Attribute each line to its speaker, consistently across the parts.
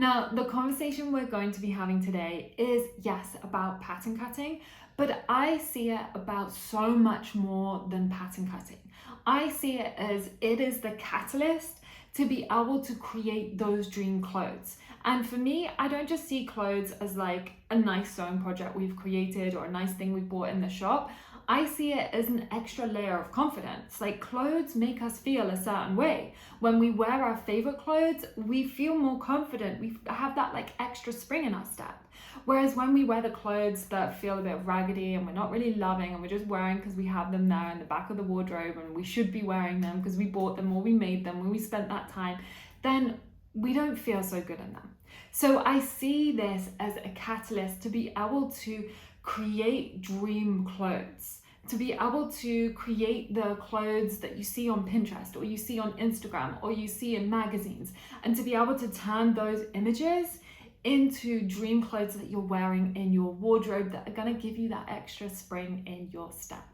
Speaker 1: Now, the conversation we're going to be having today is, yes, about pattern cutting, but I see it about so much more than pattern cutting. I see it as it is the catalyst to be able to create those dream clothes. And for me, I don't just see clothes as like a nice sewing project we've created or a nice thing we bought in the shop. I see it as an extra layer of confidence. Like, clothes make us feel a certain way. When we wear our favorite clothes, we feel more confident. We have that like extra spring in our step. Whereas when we wear the clothes that feel a bit raggedy and we're not really loving and we're just wearing because we have them there in the back of the wardrobe and we should be wearing them because we bought them or we made them when we spent that time, then we don't feel so good in them. So I see this as a catalyst to be able to create dream clothes, to be able to create the clothes that you see on Pinterest or you see on Instagram or you see in magazines, and to be able to turn those images into dream clothes that you're wearing in your wardrobe that are going to give you that extra spring in your step.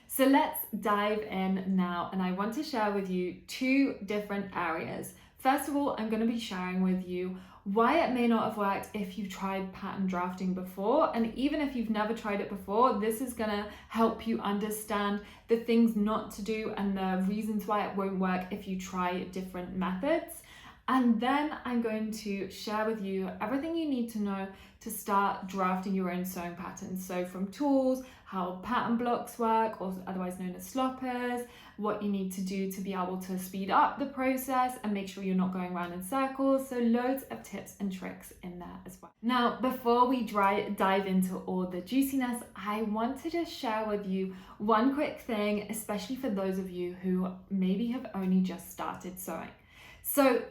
Speaker 1: So let's dive in now, and I want to share with you two different areas. First of all, I'm going to be sharing with you why it may not have worked if you've tried pattern drafting before. And even if you've never tried it before, this is going to help you understand the things not to do and the reasons why it won't work if you try different methods. And then I'm going to share with you everything you need to know to start drafting your own sewing patterns. So from tools, how pattern blocks work, or otherwise known as sloppers, what you need to do to be able to speed up the process and make sure you're not going around in circles. So loads of tips and tricks in there as well. Now, before we dive into all the juiciness, I want to just share with you one quick thing, especially for those of you who maybe have only just started sewing. So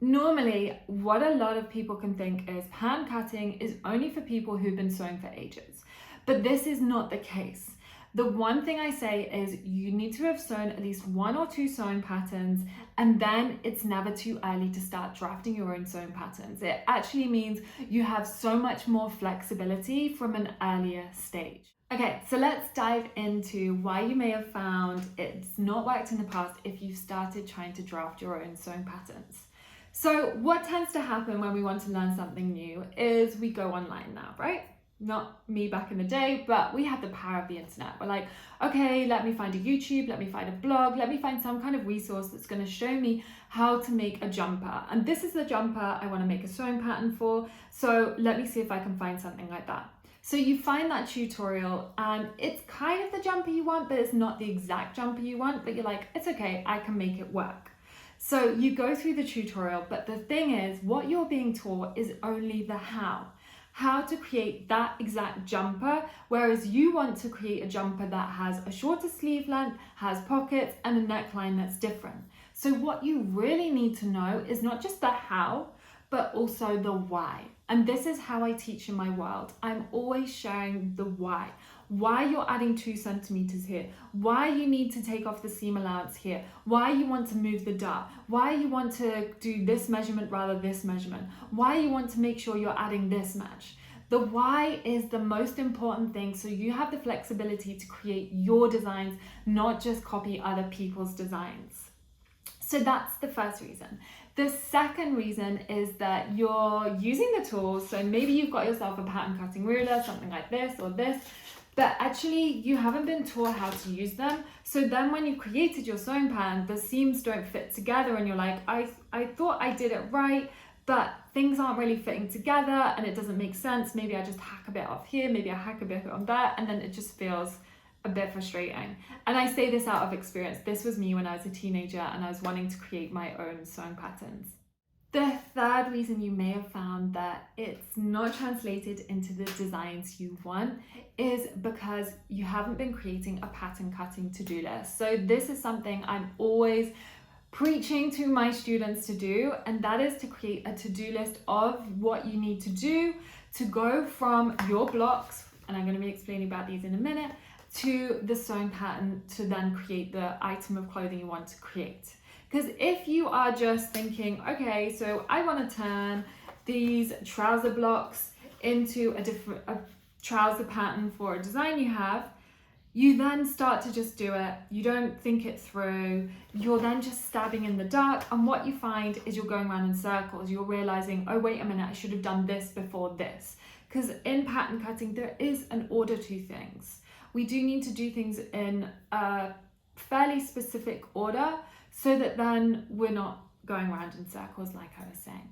Speaker 1: normally, what a lot of people can think is pattern cutting is only for people who've been sewing for ages. But this is not the case. The one thing I say is you need to have sewn at least 1 or 2 sewing patterns, and then it's never too early to start drafting your own sewing patterns. It actually means you have so much more flexibility from an earlier stage. Okay, so let's dive into why you may have found it's not worked in the past if you've started trying to draft your own sewing patterns. So what tends to happen when we want to learn something new is we go online now, right? Not me back in the day, but we have the power of the internet. We're like, okay, let me find a YouTube, let me find a blog, let me find some kind of resource that's going to show me how to make a jumper. And this is the jumper I want to make a sewing pattern for. So let me see if I can find something like that. So you find that tutorial and it's kind of the jumper you want, but it's not the exact jumper you want, but you're like, it's okay, I can make it work. So you go through the tutorial, but the thing is, what you're being taught is only the how to create that exact jumper, whereas you want to create a jumper that has a shorter sleeve length, has pockets, and a neckline that's different. So what you really need to know is not just the how, but also the why. And this is how I teach in my world. I'm always sharing the why. Why you're adding 2 centimeters here, why you need to take off the seam allowance here, why you want to move the dart, why you want to do this measurement rather this measurement, why you want to make sure you're adding this match. The why is the most important thing, so you have the flexibility to create your designs, not just copy other people's designs. So that's the first reason. The second reason is that you're using the tools. So maybe you've got yourself a pattern cutting ruler, something like this or this, but actually you haven't been taught how to use them. So then when you created your sewing pattern, the seams don't fit together and you're like, I thought I did it right, but things aren't really fitting together and it doesn't make sense. Maybe I just hack a bit off here, maybe I hack a bit on there, and then it just feels a bit frustrating. And I say this out of experience. This was me when I was a teenager and I was wanting to create my own sewing patterns. The third reason you may have found that it's not translated into the designs you want is because you haven't been creating a pattern cutting to-do list. So this is something I'm always preaching to my students to do, and that is to create a to-do list of what you need to do to go from your blocks, and I'm going to be explaining about these in a minute, to the sewing pattern to then create the item of clothing you want to create. Because if you are just thinking, okay, so I want to turn these trouser blocks into a trouser pattern for a design you have, You then start to just do it. You don't think it through. You're then just stabbing in the dark. And what you find is you're going around in circles. You're realizing, oh, wait a minute, I should have done this before this. Because in pattern cutting, there is an order to things. We do need to do things in a fairly specific order so that then we're not going around in circles, like I was saying.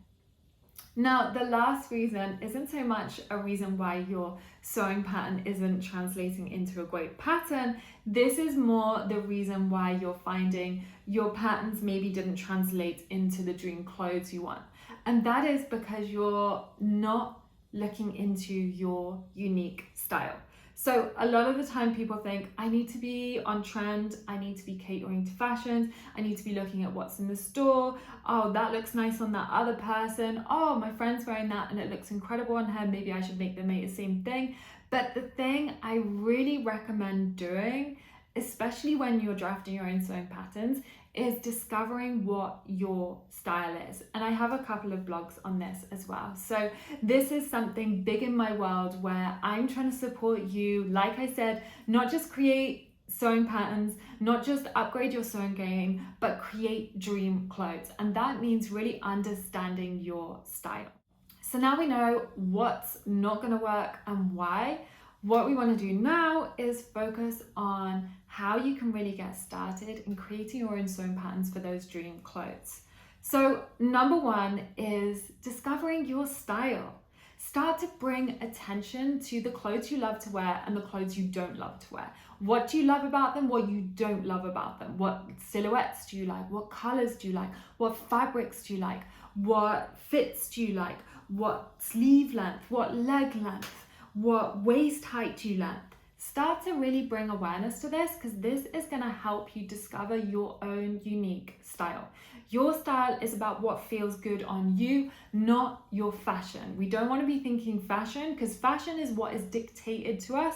Speaker 1: Now, the last reason isn't so much a reason why your sewing pattern isn't translating into a great pattern. This is more the reason why you're finding your patterns maybe didn't translate into the dream clothes you want. And that is because you're not looking into your unique style. So a lot of the time people think, I need to be on trend, I need to be catering to fashions, I need to be looking at what's in the store, oh, that looks nice on that other person, oh, my friend's wearing that and it looks incredible on her, maybe I should make them make the same thing. But the thing I really recommend doing, especially when you're drafting your own sewing patterns, is discovering what your style is. And I have a couple of blogs on this as well. So this is something big in my world where I'm trying to support you, like I said, not just create sewing patterns, not just upgrade your sewing game, but create dream clothes. And that means really understanding your style. So now we know what's not gonna work and why. What we want to do now is focus on how you can really get started in creating your own sewing patterns for those dream clothes. So number one is discovering your style. Start to bring attention to the clothes you love to wear and the clothes you don't love to wear. What do you love about them? What you don't love about them? What silhouettes do you like? What colors do you like? What fabrics do you like? What fits do you like? What sleeve length? What leg length? What waist height do you like? Start to really bring awareness to this, because this is going to help you discover your own unique style. Your style is about what feels good on you, not your fashion. We don't want to be thinking fashion, because fashion is what is dictated to us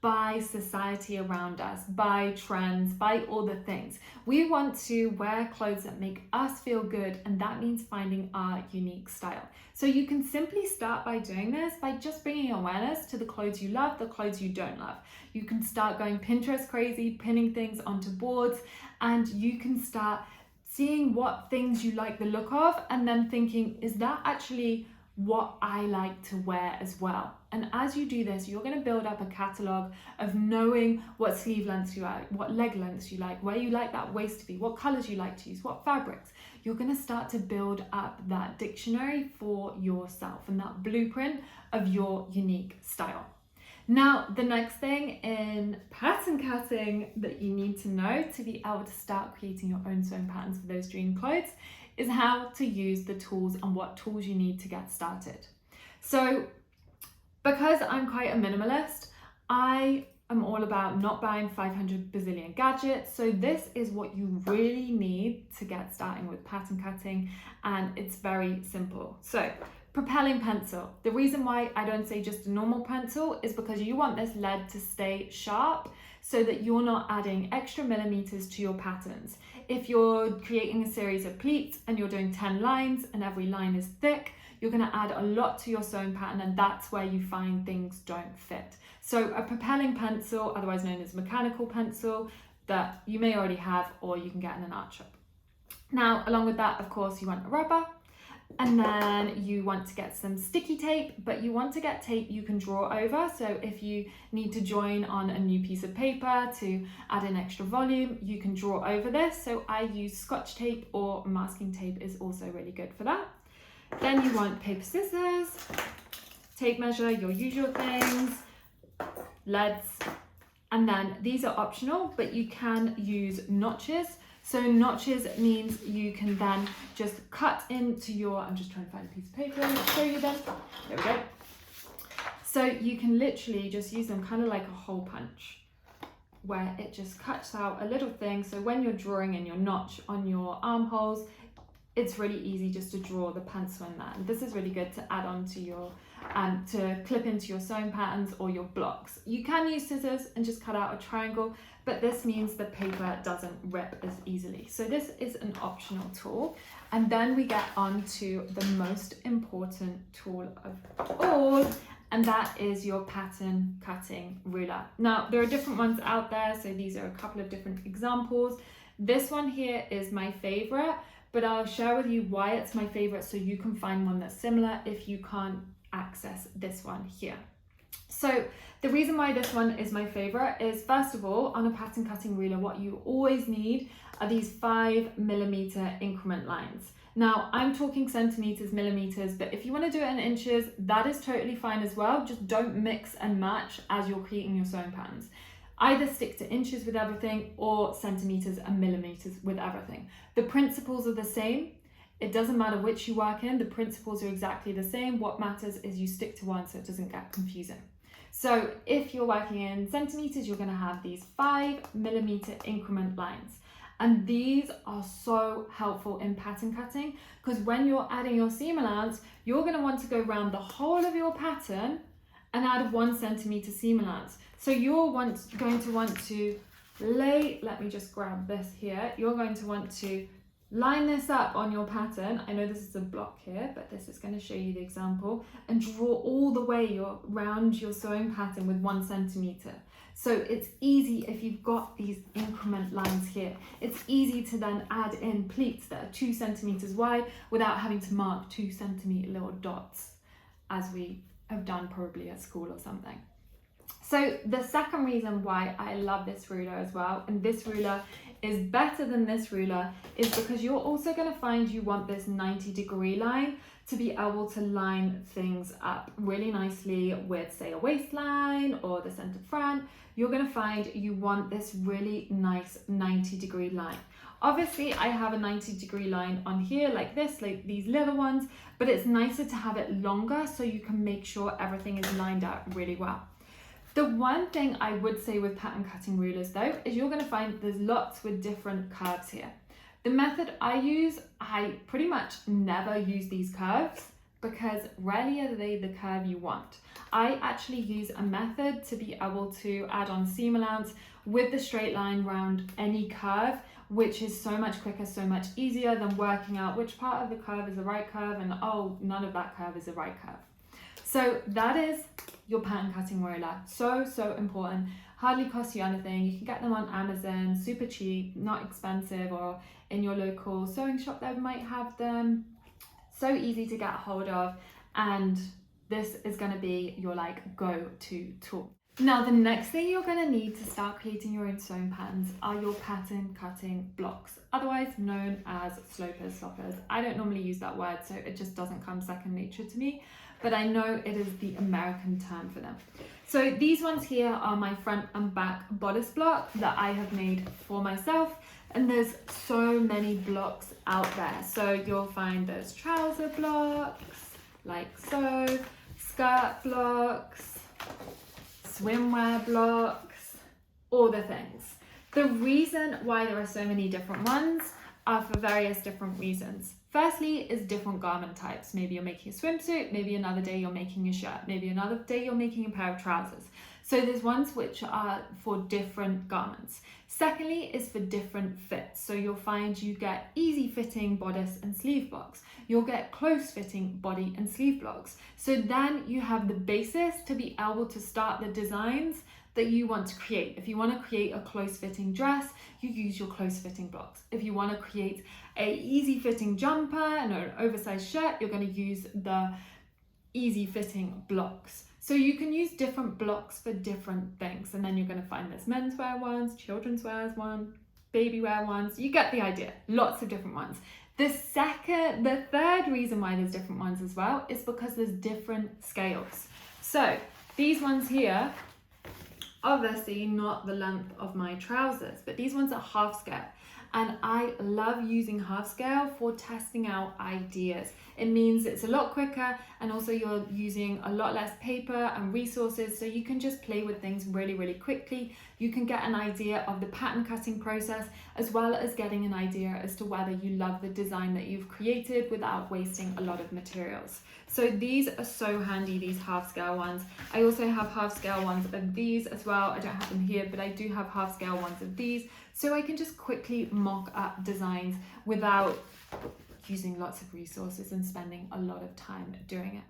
Speaker 1: by society around us, by trends, by all the things. We want to wear clothes that make us feel good, and that means finding our unique style. So you can simply start by doing this by just bringing awareness to the clothes you love, the clothes you don't love. You can start going Pinterest crazy, pinning things onto boards, and you can start seeing what things you like the look of and then thinking, is that actually what I like to wear as well? And as you do this, you're going to build up a catalogue of knowing what sleeve lengths you like, what leg lengths you like, where you like that waist to be, what colours you like to use, what fabrics. You're going to start to build up that dictionary for yourself and that blueprint of your unique style. Now, the next thing in pattern cutting that you need to know to be able to start creating your own sewing patterns for those dream clothes is how to use the tools and what tools you need to get started. So because I'm quite a minimalist, I am all about not buying 500 bazillion gadgets. So this is what you really need to get starting with pattern cutting, and it's very simple. So propelling pencil. The reason why I don't say just a normal pencil is because you want this lead to stay sharp so that you're not adding extra millimeters to your patterns. If you're creating a series of pleats and you're doing 10 lines and every line is thick, you're going to add a lot to your sewing pattern, and that's where you find things don't fit. So a propelling pencil, otherwise known as mechanical pencil, that you may already have or you can get in an art shop. Now, along with that, of course, you want a rubber. And then you want to get some sticky tape, but you want to get tape you can draw over. So if you need to join on a new piece of paper to add an extra volume, you can draw over this. So I use Scotch tape, or masking tape is also really good for that. Then you want paper, scissors, tape measure, your usual things, leads, and then these are optional, but you can use notches. So notches means you can then just cut into your, I'm just trying to find a piece of paper to show you then. There we go. So you can literally just use them kind of like a hole punch, where it just cuts out a little thing. So when you're drawing in your notch on your armholes, it's really easy just to draw the pencil in that. And this is really good to add on to your, to clip into your sewing patterns or your blocks. You can use scissors and just cut out a triangle, but this means the paper doesn't rip as easily. So this is an optional tool. And then we get on to the most important tool of all, and that is your pattern cutting ruler. Now, there are different ones out there, so these are a couple of different examples. This one here is my favorite, but I'll share with you why it's my favorite so you can find one that's similar if you can't access this one here. So the reason why this one is my favorite is, first of all, on a pattern cutting ruler, what you always need are these 5mm increment lines. Now, I'm talking centimeters, millimeters, but if you want to do it in inches, that is totally fine as well. Just don't mix and match as you're creating your sewing patterns. Either stick to inches with everything or centimeters and millimeters with everything. The principles are the same. It doesn't matter which you work in, the principles are exactly the same. What matters is you stick to one so it doesn't get confusing. So if you're working in centimeters, you're going to have these 5mm increment lines. And these are so helpful in pattern cutting because when you're adding your seam allowance, you're going to want to go around the whole of your pattern and add 1cm seam allowance. So you're going to want to let me just grab this here. You're going to want to line this up on your pattern. I know this is a block here, but this is going to show you the example, and draw all the way around your sewing pattern with 1cm. So it's easy if you've got these increment lines here. It's easy to then add in pleats that are 2cm wide without having to mark 2cm little dots, as we have done probably at school or something. So the second reason why I love this ruler as well, and this ruler is better than this ruler, is because you're also going to find you want this 90-degree line to be able to line things up really nicely with, say, a waistline or the center front. You're going to find you want this really nice 90-degree line. Obviously, I have a 90-degree line on here like this, like these little ones, but it's nicer to have it longer so you can make sure everything is lined up really well. The one thing I would say with pattern cutting rulers though, is you're going to find there's lots with different curves here. The method I use, I pretty much never use these curves because rarely are they the curve you want. I actually use a method to be able to add on seam allowance with the straight line round any curve, which is so much quicker, so much easier than working out which part of the curve is the right curve and oh, none of that curve is the right curve. So that is your pattern cutting ruler. So important. Hardly costs you anything. You can get them on Amazon, super cheap, not expensive, or in your local sewing shop that might have them. So easy to get hold of, and this is going to be your like go-to tool. Now the next thing you're going to need to start creating your own sewing patterns are your pattern cutting blocks, otherwise known as slopers, stoppers. I don't normally use that word, so it just doesn't come second nature to me, but I know it is the American term for them. So these ones here are my front and back bodice block that I have made for myself, and there's so many blocks out there. So you'll find there's trouser blocks, like so, skirt blocks, swimwear blocks, all the things. The reason why there are so many different ones are for various different reasons. Firstly is different garment types. Maybe you're making a swimsuit, maybe another day you're making a shirt, maybe another day you're making a pair of trousers. So there's ones which are for different garments. Secondly is for different fits. So you'll find you get easy fitting bodice and sleeve blocks. You'll get close fitting body and sleeve blocks. So then you have the basis to be able to start the designs that you want to create. If you want to create a close fitting dress, you use your close fitting blocks. If you want to create a easy fitting jumper and an oversized shirt, you're going to use the easy fitting blocks. So you can use different blocks for different things. And then you're going to find there's menswear ones, children's wear ones, baby wear ones. You get the idea. Lots of different ones. The third reason why there's different ones as well is because there's different scales. So these ones here, obviously not the length of my trousers, but these ones are half scale. And I love using half scale for testing out ideas. It means it's a lot quicker, and also you're using a lot less paper and resources, so you can just play with things really, really quickly. You can get an idea of the pattern cutting process, as well as getting an idea as to whether you love the design that you've created without wasting a lot of materials. So these are so handy, these half scale ones. I also have half scale ones of these as well. I don't have them here, but I do have half scale ones of these. So I can just quickly mock up designs without using lots of resources and spending a lot of time doing it.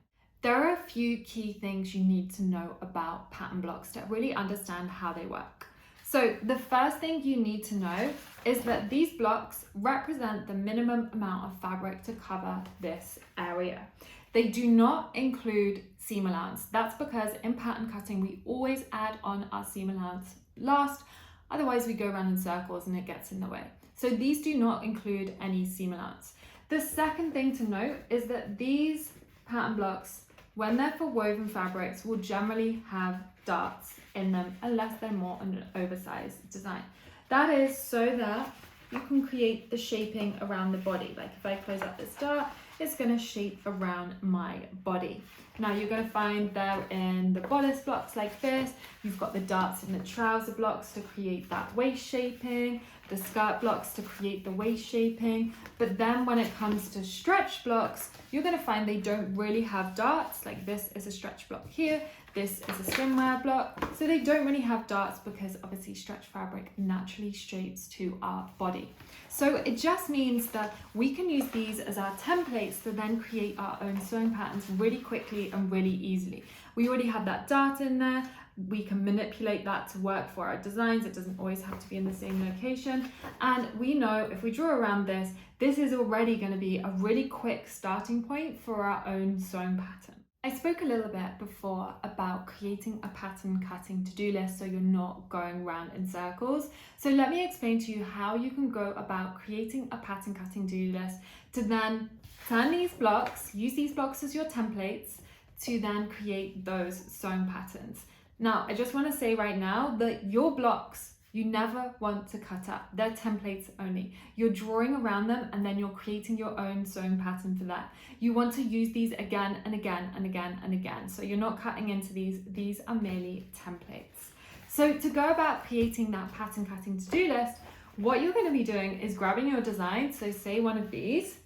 Speaker 1: There are a few key things you need to know about pattern blocks to really understand how they work. So the first thing you need to know is that these blocks represent the minimum amount of fabric to cover this area. They do not include seam allowance. That's because in pattern cutting, we always add on our seam allowance last, otherwise we go around in circles and it gets in the way. So these do not include any seam allowance. The second thing to note is that these pattern blocks, when they're for woven fabrics, will generally have darts in them unless they're more an oversized design. That is so that you can create the shaping around the body. Like if I close up this dart, it's going to shape around my body. Now you're going to find there in the bodice blocks like this, you've got the darts in the trouser blocks to create that waist shaping, the skirt blocks to create the waist shaping. But then when it comes to stretch blocks, you're going to find they don't really have darts. Like this is a stretch block here, this is a swimwear block. So they don't really have darts because obviously stretch fabric naturally shapes to our body. So it just means that we can use these as our templates to then create our own sewing patterns really quickly and really easily. We already have that dart in there. We can manipulate that to work for our designs. It doesn't always have to be in the same location. And we know if we draw around this, this is already going to be a really quick starting point for our own sewing pattern. I spoke a little bit before about creating a pattern cutting to-do list so you're not going round in circles. So let me explain to you how you can go about creating a pattern cutting to-do list to then turn these blocks, use these blocks as your templates to then create those sewing patterns. Now, I just want to say right now that your blocks, you never want to cut up. They're templates only. You're drawing around them and then you're creating your own sewing pattern for that. You want to use these again and again and again and again. So you're not cutting into these are merely templates. So to go about creating that pattern cutting to-do list, what you're going to be doing is grabbing your design, so say one of these,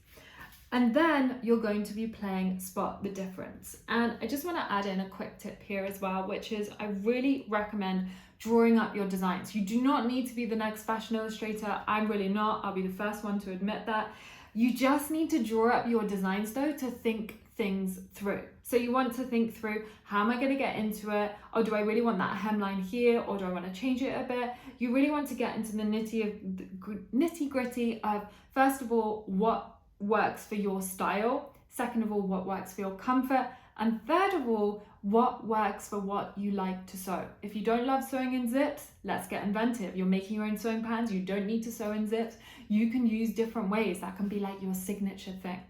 Speaker 1: and then you're going to be playing Spot the Difference. And I just want to add in a quick tip here as well, which is I really recommend drawing up your designs. You do not need to be the next fashion illustrator. I'm really not. I'll be the first one to admit that. You just need to draw up your designs though to think things through. So you want to think through, how am I going to get into it? Or do I really want that hemline here? Or do I want to change it a bit? You really want to get into the nitty gritty of, first of all, what works for your style. Second of all, what works for your comfort. And third of all, what works for what you like to sew. If you don't love sewing in zips, let's get inventive. You're making your own sewing patterns. You don't need to sew in zips. You can use different ways. That can be like your signature thing.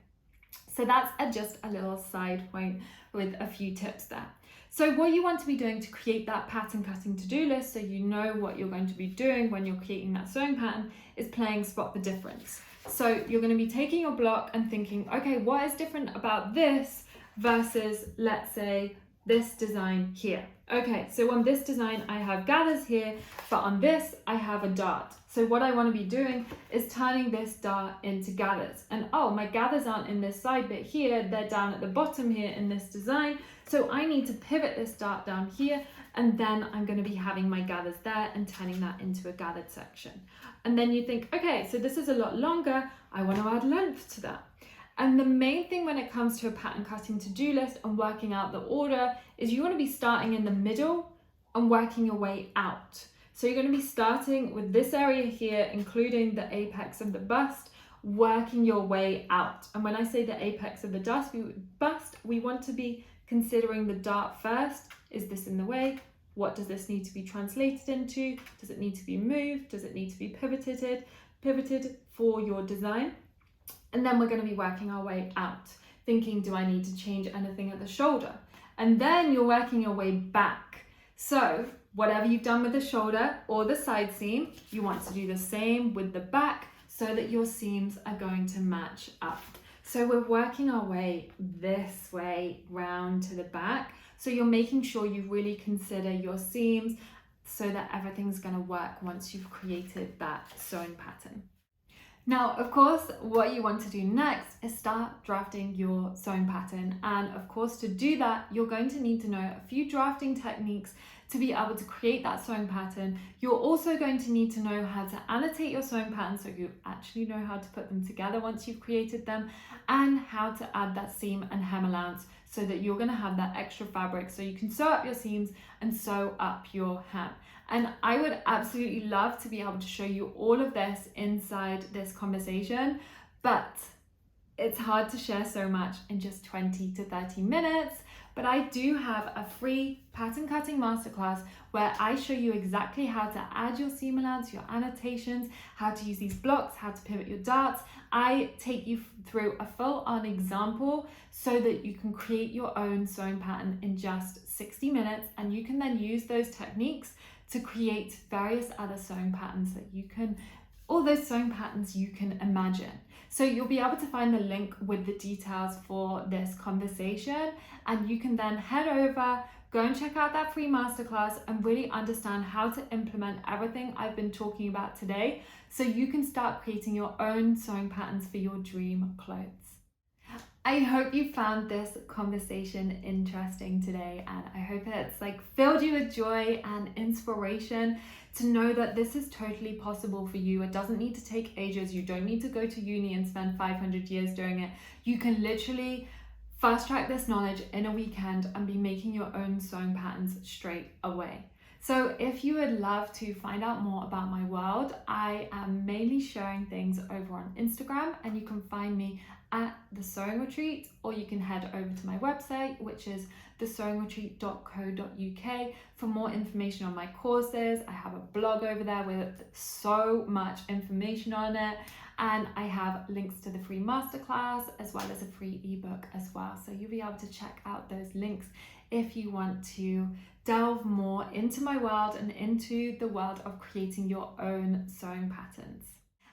Speaker 1: So that's just a little side point with a few tips there. So what you want to be doing to create that pattern cutting to-do list, so you know what you're going to be doing when you're creating that sewing pattern, is playing Spot the Difference. So you're going to be taking your block and thinking, okay, what is different about this versus, let's say, this design here. Okay, so on this design, I have gathers here, but on this, I have a dart. So what I want to be doing is turning this dart into gathers. And oh, my gathers aren't in this side bit here, they're down at the bottom here in this design. So I need to pivot this dart down here, and then I'm going to be having my gathers there and turning that into a gathered section. And then you think, okay, so this is a lot longer, I want to add length to that. And the main thing when it comes to a pattern cutting to-do list and working out the order is you want to be starting in the middle and working your way out. So you're going to be starting with this area here, including the apex of the bust, working your way out. And when I say the apex of the bust, we want to be considering the dart first. Is this in the way? What does this need to be translated into? Does it need to be moved? Does it need to be pivoted for your design? And then we're going to be working our way out, thinking, do I need to change anything at the shoulder? And then you're working your way back. So whatever you've done with the shoulder or the side seam, you want to do the same with the back so that your seams are going to match up. So we're working our way this way round to the back. So you're making sure you really consider your seams so that everything's going to work once you've created that sewing pattern. Now, of course, what you want to do next is start drafting your sewing pattern. And of course, to do that, you're going to need to know a few drafting techniques to be able to create that sewing pattern. You're also going to need to know how to annotate your sewing pattern so you actually know how to put them together once you've created them, and how to add that seam and hem allowance so that you're going to have that extra fabric so you can sew up your seams and sew up your hem. And I would absolutely love to be able to show you all of this inside this conversation, but it's hard to share so much in just 20 to 30 minutes. But I do have a free pattern cutting masterclass where I show you exactly how to add your seam allowance, your annotations, how to use these blocks, how to pivot your darts. I take you through a full-on example so that you can create your own sewing pattern in just 60 minutes, and you can then use those techniques to create various other sewing patterns that you can, all those sewing patterns you can imagine. So you'll be able to find the link with the details for this conversation, and you can then head over, go and check out that free masterclass and really understand how to implement everything I've been talking about today so you can start creating your own sewing patterns for your dream clothes. I hope you found this conversation interesting today, and I hope it's filled you with joy and inspiration to know that this is totally possible for you. It doesn't need to take ages. You don't need to go to uni and spend 500 years doing it. You can literally fast track this knowledge in a weekend and be making your own sewing patterns straight away. So if you would love to find out more about my world, I am mainly sharing things over on Instagram, and you can find me at The Sewing Retreat, or you can head over to my website, which is thesewingretreat.co.uk for more information on my courses. I have a blog over there with so much information on it, and I have links to the free masterclass as well as a free ebook as well. So you'll be able to check out those links if you want to delve more into my world and into the world of creating your own sewing patterns.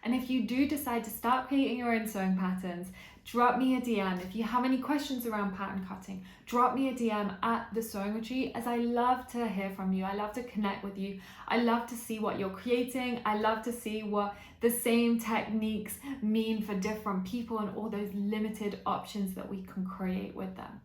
Speaker 1: And if you do decide to start creating your own sewing patterns, drop me a DM. If you have any questions around pattern cutting, drop me a DM at The Sewing Retreat, as I love to hear from you. I love to connect with you. I love to see what you're creating. I love to see what the same techniques mean for different people and all those limited options that we can create with them.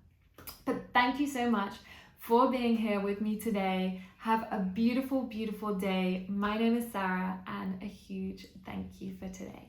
Speaker 1: But thank you so much for being here with me today. Have a beautiful, beautiful day. My name is Sarah, and a huge thank you for today.